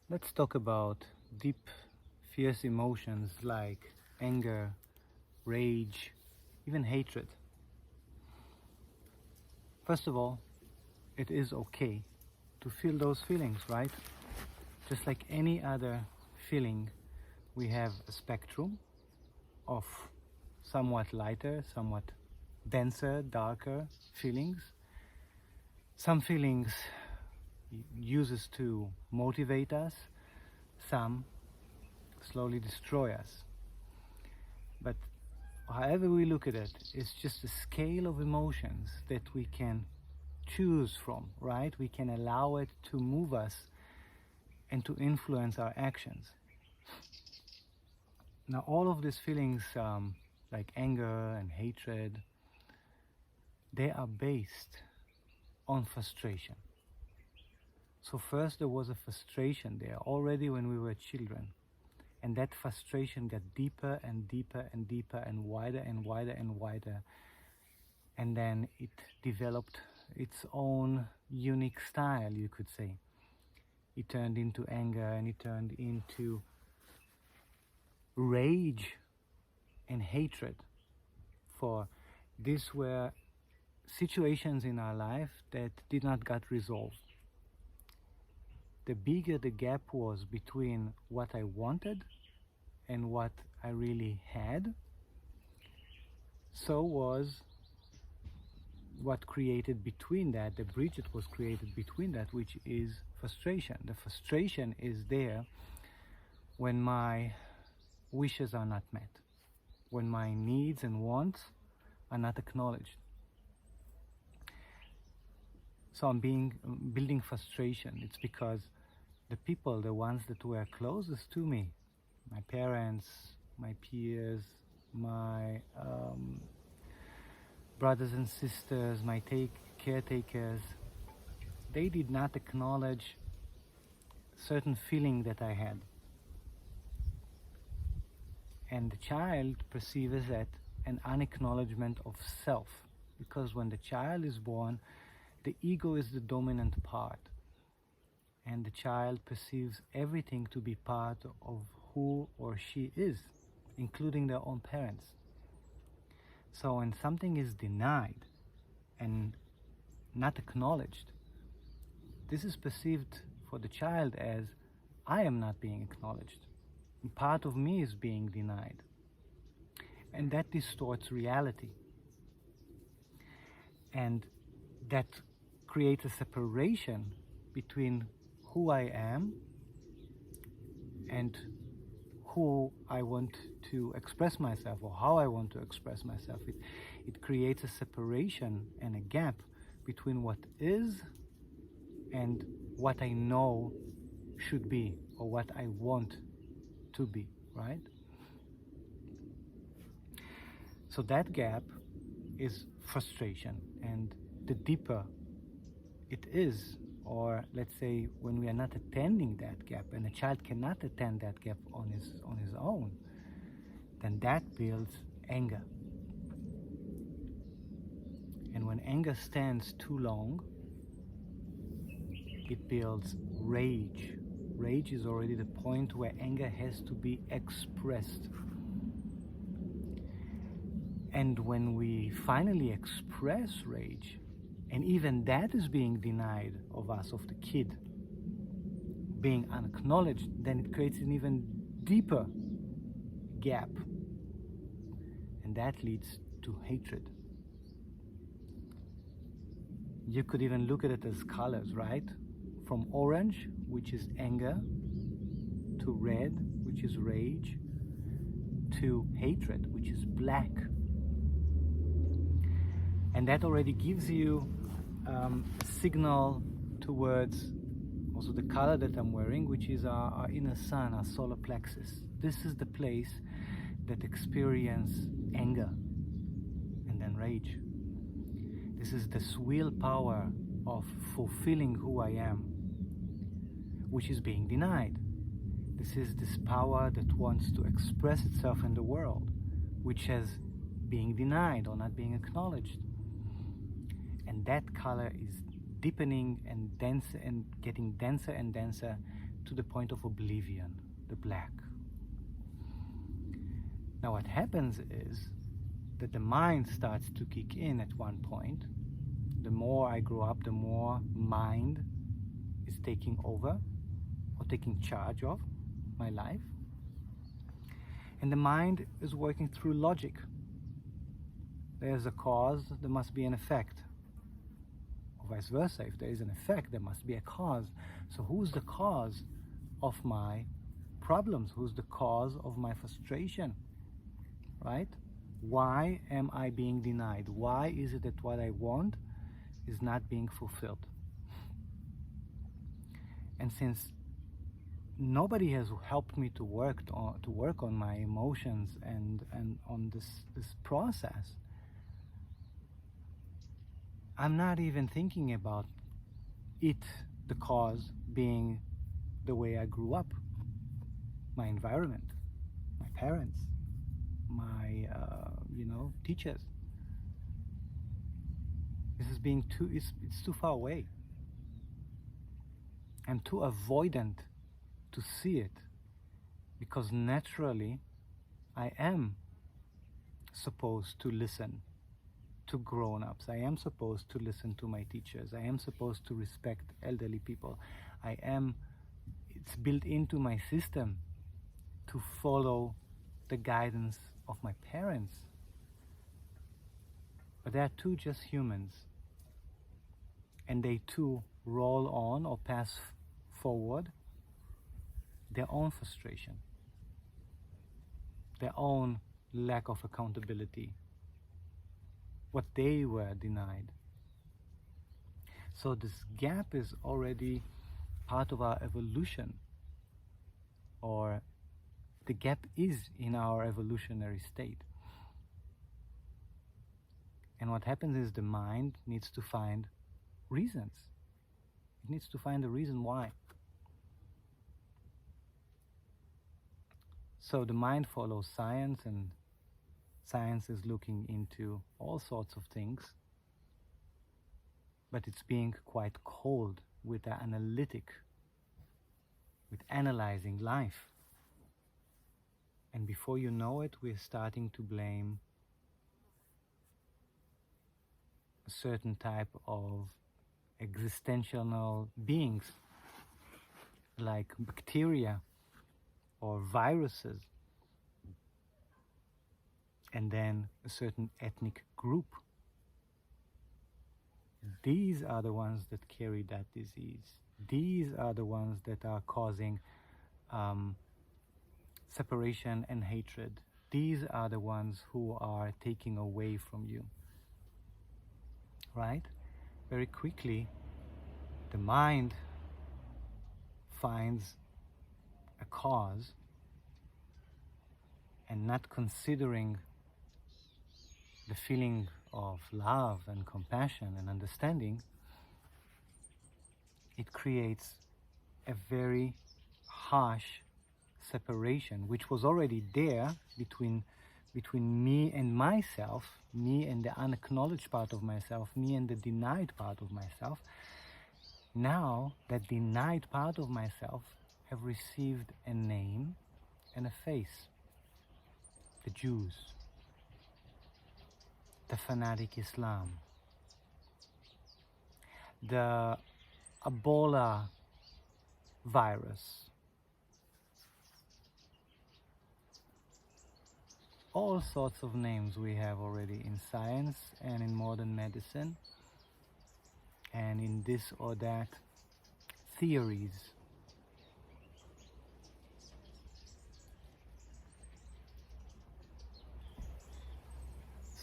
Let's talk about deep, fierce emotions like anger, rage, even hatred. First of all, it is okay to feel those feelings, right? Just like any other feeling, we have a spectrum of somewhat lighter, somewhat denser, darker feelings. Some feelings uses to motivate us, some slowly destroy us. But however we look at it, it's just a scale of emotions that we can choose from, right? We can allow it to move us and to influence our actions. Now, all of these feelings, like anger and hatred, they are based on frustration. So first there was a frustration there already when we were children. And that frustration got deeper and deeper and deeper and wider and wider and wider. And then it developed its own unique style, you could say. It turned into anger, and it turned into rage and hatred. For these were situations in our life that did not get resolved. The bigger the gap was between what I wanted and what I really had, so was what created between that, the bridge that was created between that, which is frustration. The frustration is there when my wishes are not met, when my needs and wants are not acknowledged. So I'm building frustration. It's because the people, the ones that were closest to me, my parents, my peers, my brothers and sisters, my caretakers, they did not acknowledge certain feeling that I had. And the child perceives that an unacknowledgement of self, because when the child is born, the ego is the dominant part, and the child perceives everything to be part of who or she is, including their own parents. So when something is denied and not acknowledged, this is perceived for the child as, I am not being acknowledged. Part of me is being denied. And that distorts reality. And that creates a separation between who I am and who I want to express myself, or how I want to express myself. It creates a separation and a gap between what is and what I know should be, or what I want to be, right? So that gap is frustration, and the deeper it is, or let's say when we are not attending that gap, and a child cannot attend that gap on his own, then that builds anger. And when anger stands too long, it builds rage. Rage is already the point where anger has to be expressed. And when we finally express rage, and even that is being denied of us, of the kid, being unacknowledged, then it creates an even deeper gap. And that leads to hatred. You could even look at it as colors, right? From orange, which is anger, to red, which is rage, to hatred, which is black. And that already gives you a signal towards also the color that I'm wearing, which is our inner sun, our solar plexus. This is the place that experiences anger and then rage. This is this willpower of fulfilling who I am, which is being denied. This is this power that wants to express itself in the world, which is being denied or not being acknowledged. And that color is deepening and denser and getting denser and denser to the point of oblivion, the black. Now what happens is that the mind starts to kick in at one point. The more I grow up, the more mind is taking over or taking charge of my life. And the mind is working through logic. There's a cause, there must be an effect. Or vice versa, if there is an effect, there must be a cause. So who's the cause of my problems? Who's the cause of my frustration? Right? Why am I being denied? Why is it that what I want is not being fulfilled? And since nobody has helped me to work on my emotions and on this process, I'm not even thinking about it, the cause, being the way I grew up, my environment, my parents, my teachers. This is being it's too far away. I'm too avoidant to see it, because naturally I am supposed to listen to grown-ups. I am supposed to listen to my teachers. I am supposed to respect elderly people. It's built into my system to follow the guidance of my parents. But they are too just humans, and they too roll on or pass forward their own frustration, their own lack of accountability, what they were denied. So this gap is already part of our evolution, or the gap is in our evolutionary state. And what happens is the mind needs to find reasons. It needs to find a reason why. So the mind follows science, and science is looking into all sorts of things, but it's being quite cold with the analytic, with analyzing life. And before you know it, we're starting to blame a certain type of existential beings, like bacteria or viruses, and then a certain ethnic group. These are the ones that carry that disease. These are the ones that are causing separation and hatred. These are the ones who are taking away from you. Right? Very quickly, the mind finds a cause, and not considering the feeling of love and compassion and understanding, it creates a very harsh separation, which was already there between me and myself, me and the unacknowledged part of myself, me and the denied part of myself. Now that denied part of myself have received a name and a face. The Jews, the fanatic Islam, the Ebola virus, all sorts of names we have already in science and in modern medicine, and in this or that theories.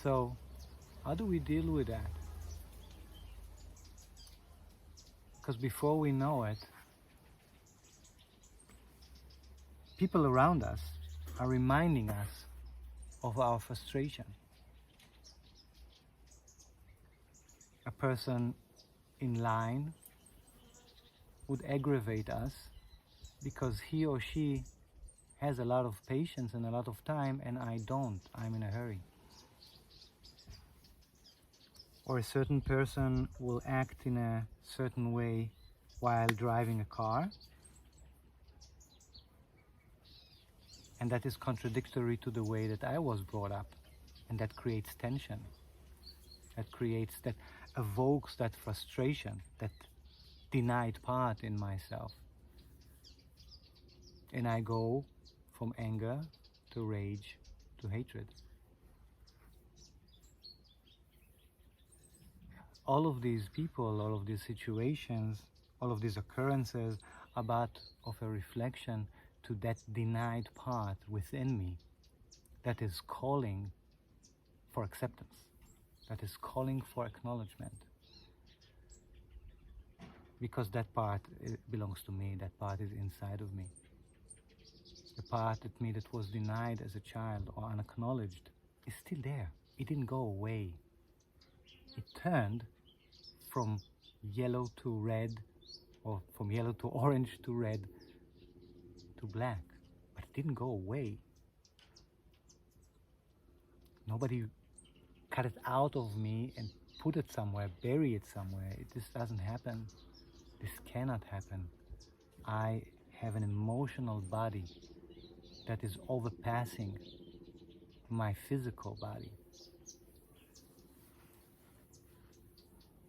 So, how do we deal with that? Because before we know it, people around us are reminding us of our frustration. A person in line would aggravate us because he or she has a lot of patience and a lot of time, and I don't. I'm in a hurry. Or a certain person will act in a certain way while driving a car, And that is contradictory to the way that I was brought up. And that creates tension. That evokes that frustration, that denied part in myself. And I go from anger to rage to hatred. All of these people, all of these situations, all of these occurrences are part of a reflection to that denied part within me that is calling for acceptance, that is calling for acknowledgement. Because that part belongs to me, that part is inside of me. The part of me that was denied as a child or unacknowledged is still there. It didn't go away. It turned from yellow to red, or from yellow to orange to red to black, but it didn't go away. Nobody cut it out of me and put it somewhere, bury it somewhere. This doesn't happen. This cannot happen. I have an emotional body that is overpassing my physical body.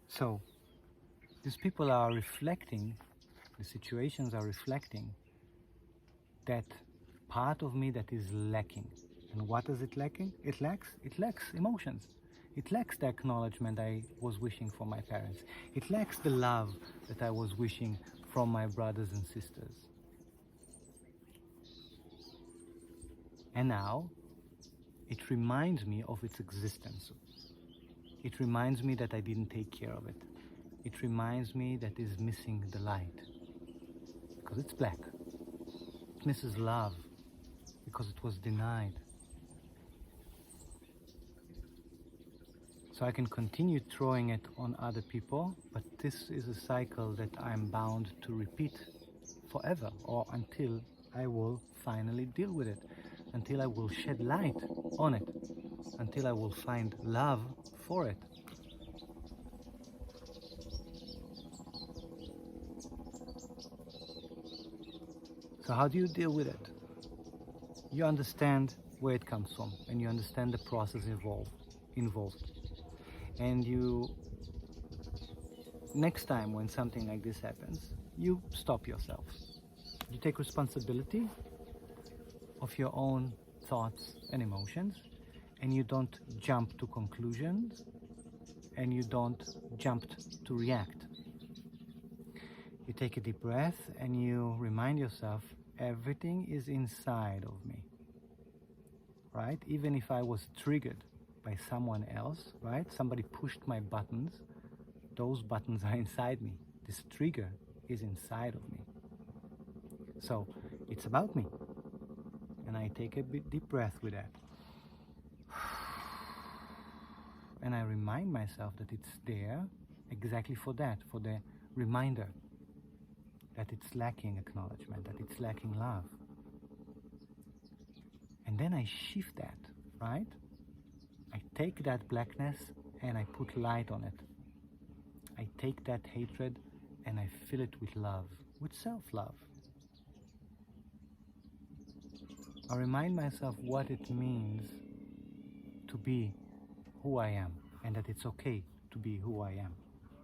So these people are reflecting, the situations are reflecting that part of me that is lacking. And what is it lacking? It lacks emotions. It lacks the acknowledgement I was wishing from my parents. It lacks the love that I was wishing from my brothers and sisters. And now it reminds me of its existence. It reminds me that I didn't take care of it. It reminds me that it's missing the light because it's black. It misses love because it was denied. So I can continue throwing it on other people, but this is a cycle that I'm bound to repeat forever, or until I will finally deal with it, until I will shed light on it, until I will find love for it. So how do you deal with it? You understand where it comes from, and you understand the process involved. And you, next time when something like this happens, you stop yourself. You take responsibility of your own thoughts and emotions, and you don't jump to conclusions, and you don't jump to react. You take a deep breath and you remind yourself, everything is inside of me, right? Even if I was triggered by someone else, right? Somebody pushed my buttons, those buttons are inside me. This trigger is inside of me. So it's about me. And I take a deep breath with that. And I remind myself that it's there exactly for that, for the reminder that it's lacking acknowledgement, that it's lacking love. And then I shift that, right? I take that blackness and I put light on it. I take that hatred and I fill it with love, with self-love. I remind myself what it means to be who I am, and that it's okay to be who I am.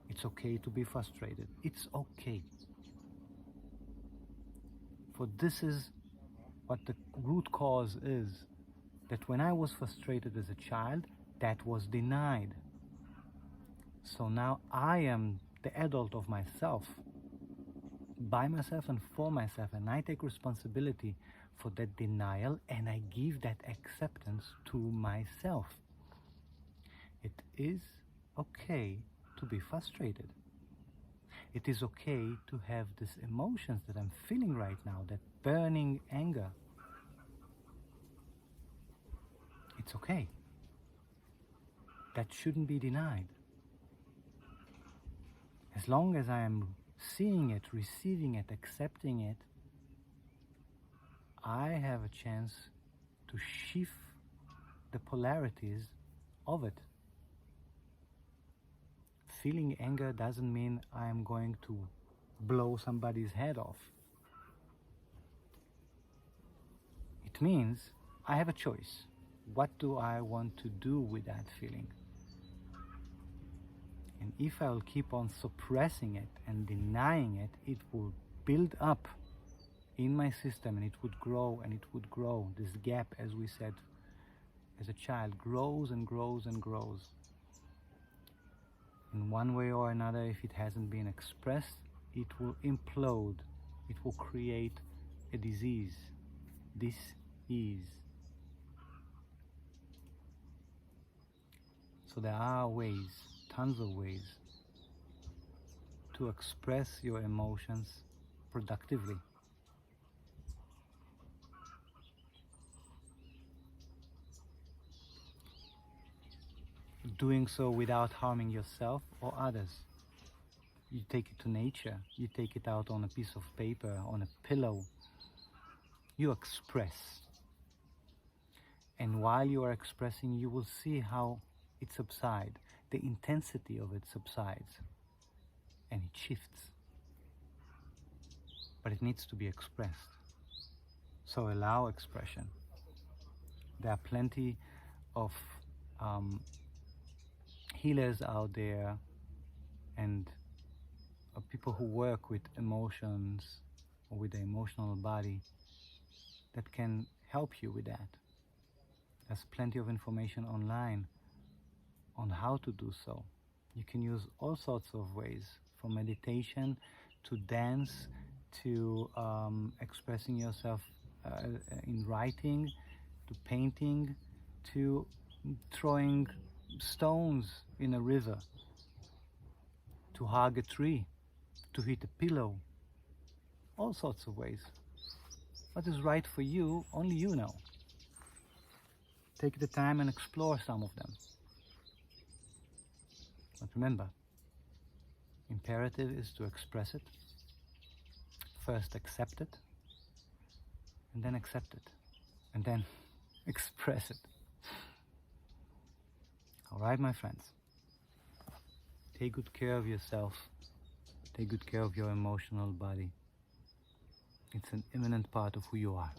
It's okay to be frustrated. It's okay. For this is what the root cause is. That when I was frustrated as a child, that was denied. So now I am the adult of myself, by myself and for myself, and I take responsibility for that denial and I give that acceptance to myself. It is okay to be frustrated. It is okay to have these emotions that I'm feeling right now, that burning anger. It's okay. That shouldn't be denied. As long as I am seeing it, receiving it, accepting it, I have a chance to shift the polarities of it. Feeling anger doesn't mean I am going to blow somebody's head off. It It means I have a choice. What do I want to do with that feeling? And if I will keep on suppressing it and denying it, it will build up in my system, and it would grow and it would grow. This gap, as we said, as a child, grows and grows and grows. In one way or another, if it hasn't been expressed, it will implode. It will create a disease. Dis-ease. So there are ways, tons of ways, to express your emotions productively. Doing so without harming yourself or others. You take it to nature, you take it out on a piece of paper, on a pillow. You express. And while you are expressing, you will see how it subsides. The intensity of it subsides and it shifts. But it needs to be expressed. So allow expression. There are plenty of healers out there and people who work with emotions or with the emotional body that can help you with that. There's plenty of information online on how to do so. You can use all sorts of ways, from meditation to dance to expressing yourself in writing, to painting, to throwing stones in a river, to hug a tree, to hit a pillow. All sorts of ways. What is right for you, only you know. Take the time and explore some of them. But remember, imperative is to express it. First accept it, and then accept it, and then express it. All right, my friends. Take good care of yourself. Take good care of your emotional body. It's an imminent part of who you are.